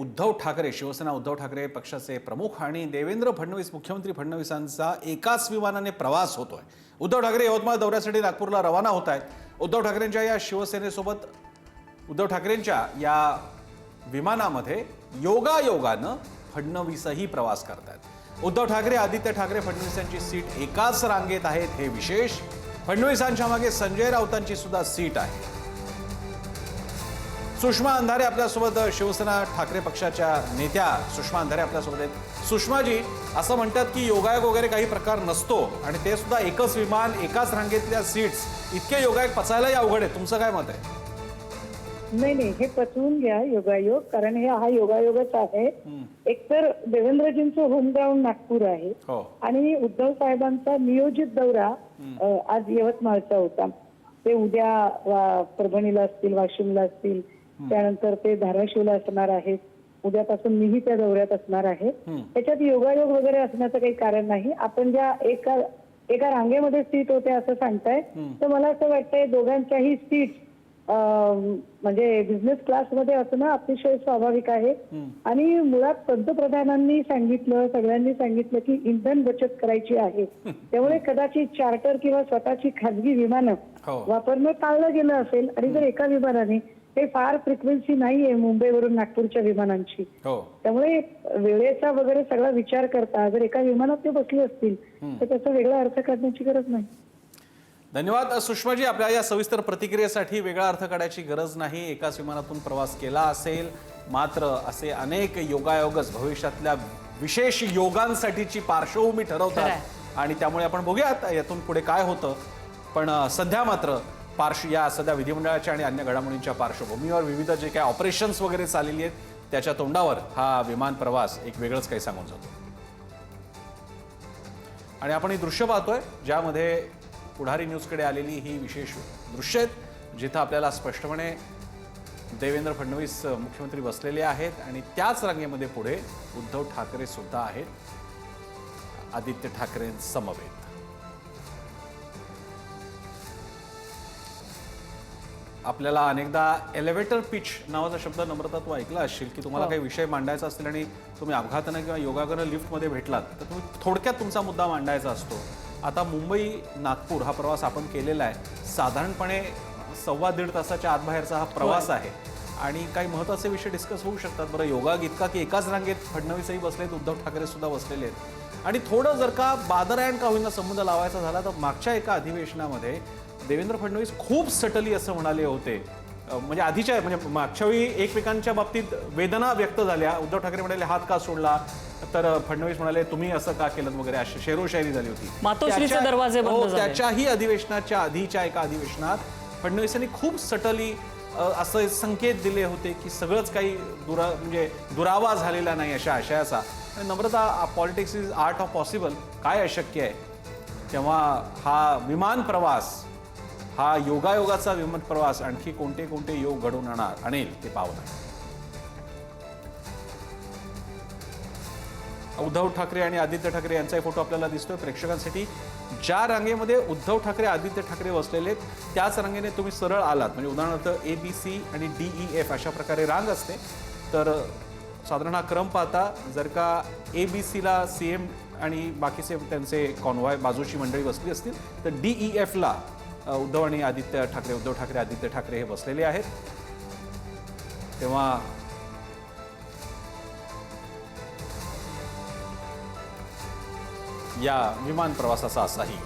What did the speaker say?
उद्धव ठाकरे, शिवसेना उद्धव ठाकरे पक्षाचे प्रमुख आणि देवेंद्र फडणवीस, मुख्यमंत्री फडणवीसांचा एकाच विमानाने प्रवास होतोय. उद्धव ठाकरे यवतमाळ दौऱ्यासाठी नागपूरला रवाना होत आहेत. उद्धव ठाकरेंच्या या शिवसेनेसोबत उद्धव ठाकरेंच्या या विमानामध्ये योगायोगानं फडणवीसही प्रवास करतात. उद्धव ठाकरे, आदित्य ठाकरे, फडणवीस यांची सीट एकाच रांगेत आहेत हे विशेष. फडणवीसांच्या मागे संजय राऊतांची सुद्धा सीट आहे. सुषमा अंधारे आपल्यासोबत, शिवसेना ठाकरे पक्षाच्या नेत्या सुषमा अंधारे आपल्यासोबत आहेत. सुषमाजी, असं म्हणतात की योगायोग वगैरे काही प्रकार नसतो आणि ते सुद्धा एकच विमान, एकाच रांगेतल्या सीट्स, इतके योगायोग पचायलाही अवघड आहे. तुमचं काय मत आहे? नाही, हे पचवून घ्या योगायोग, कारण हा योगायोगच आहे. एकतर देवेंद्रजींचं होमग्राऊंड नागपूर आहे आणि उद्धव साहेबांचा नियोजित दौरा आज यवतमाळचा होता. ते उद्या परभणीला असतील, वाशिमला असतील, त्यानंतर ते धाराशिवला असणार आहेत. उद्यापासून मीही त्या दौऱ्यात असणार आहे. त्याच्यात योगायोग वगैरे असण्याचं काही कारण नाही. आपण ज्या एका रांगेमध्ये सीट होते असं सांगताय, तर मला असं वाटतंय दोघांच्याही सीट म्हणजे बिझनेस क्लासमध्ये असणं अतिशय स्वाभाविक आहे. आणि मुळात पंतप्रधानांनी सांगितलं, सगळ्यांनी सांगितलं की इंधन बचत करायची आहे. त्यामुळे कदाचित चार्टर किंवा स्वतःची खाजगी विमानं वापरणं टाळलं गेलं असेल. आणि जर एका विमानाने, ते फार फ्रिक्वेन्सी नाहीये मुंबईवरून नागपूरच्या विमानांची, त्यामुळे वेळेचा वगैरे सगळा विचार करता जर एका विमानात ते बसले असतील तर त्याचा वेगळा अर्थ काढण्याची गरज नाही. धन्यवाद सुषमाजी, आपल्या या सविस्तर प्रतिक्रियेसाठी. वेगळा अर्थ काढायची गरज नाही. एकाच विमानातून प्रवास केला असेल, मात्र असे अनेक योगायोगच भविष्यातल्या विशेष योगांसाठीची पार्श्वभूमी ठरवतात आणि त्यामुळे आपण बघूयात यातून पुढे काय होतं. पण सध्या मात्र या सध्या विधिमंडळाच्या आणि अन्य घडामोडींच्या पार्श्वभूमीवर विविध जे काही ऑपरेशन्स वगैरे चाललेली आहेत त्याच्या तोंडावर हा विमान प्रवास एक वेगळंच काही सांगून जातो. आणि आपण ही दृश्य पाहतोय ज्यामध्ये पुढारी न्यूजकडे आलेली ही विशेष दृश्य आहेत, जिथं आपल्याला स्पष्टपणे देवेंद्र फडणवीस मुख्यमंत्री बसलेले आहेत आणि त्याच रांगेमध्ये पुढे उद्धव ठाकरे सुद्धा आहेत आदित्य ठाकरेंसमवेत. आपल्याला अनेकदा एलिव्हेटर पिच नावाचा शब्द नम्रता तू ऐकला असशील की तुम्हाला काही विषय मांडायचा असतील आणि तुम्ही अपघातानं किंवा योगायोगानं लिफ्टमध्ये भेटलात तर तुम्ही थोडक्यात तुमचा मुद्दा मांडायचा असतो. आता मुंबई नागपूर हा प्रवास आपण केलेला आहे. साधारणपणे 1.25 तासाच्या आतबाहेरचा हा प्रवास आहे आणि काही महत्त्वाचे विषय डिस्कस होऊ शकतात. बरं, योगायोग इतका की एकाच रांगेत फडणवीसही बसलेत, उद्धव ठाकरे सुद्धा बसलेले आहेत. आणि थोडं जर का बादरायण का होईना संबंध लावायचा झाला तर मागच्या एका अधिवेशनामध्ये देवेंद्र फडणवीस खूप सटली असं म्हणाले होते. म्हणजे आधीच्या म्हणजे मागच्या वेळी एकमेकांच्या बाबतीत वेदना व्यक्त झाल्या. उद्धव ठाकरे म्हणाले हात का सोडला, तर फडणवीस म्हणाले तुम्ही असं का केलं वगैरे, अशी शेरोशायरी झाली होती. त्याच्याही अधिवेशनाच्या आधीच्या एका अधिवेशनात फडणवीसांनी खूप सटली असं संकेत दिले होते की सगळंच काही म्हणजे दुरावा झालेला नाही अशा आशयाचा. आणि Namrata, politics is art of possible, काय अशक्य आहे. तेव्हा हा विमान प्रवास, हा योगायोगाचा विमान प्रवास आणखी कोणते कोणते योग घडवून आणेल ते पाहून आहे. उद्धव ठाकरे आणि आदित्य ठाकरे यांचा फोटो आपल्याला दिसतोय प्रेक्षकांसाठी. ज्या रांगेमध्ये उद्धव ठाकरे, आदित्य ठाकरे बसलेले त्याच रांगेने तुम्ही सरळ आलात, म्हणजे उदाहरणार्थ ABC आणि DEF अशा प्रकारे रांग असते. तर साधारण हा क्रम पाहता जर का ABCला CM आणि बाकीचे त्यांचे कॉन्व्हॉय बाजूची मंडळी बसली असतील तर DEFला उद्धव आणि आदित्य ठाकरे, उद्धव ठाकरे, आदित्य ठाकरे हे बसलेले आहेत. तेव्हा या विमान प्रवासाचा असाही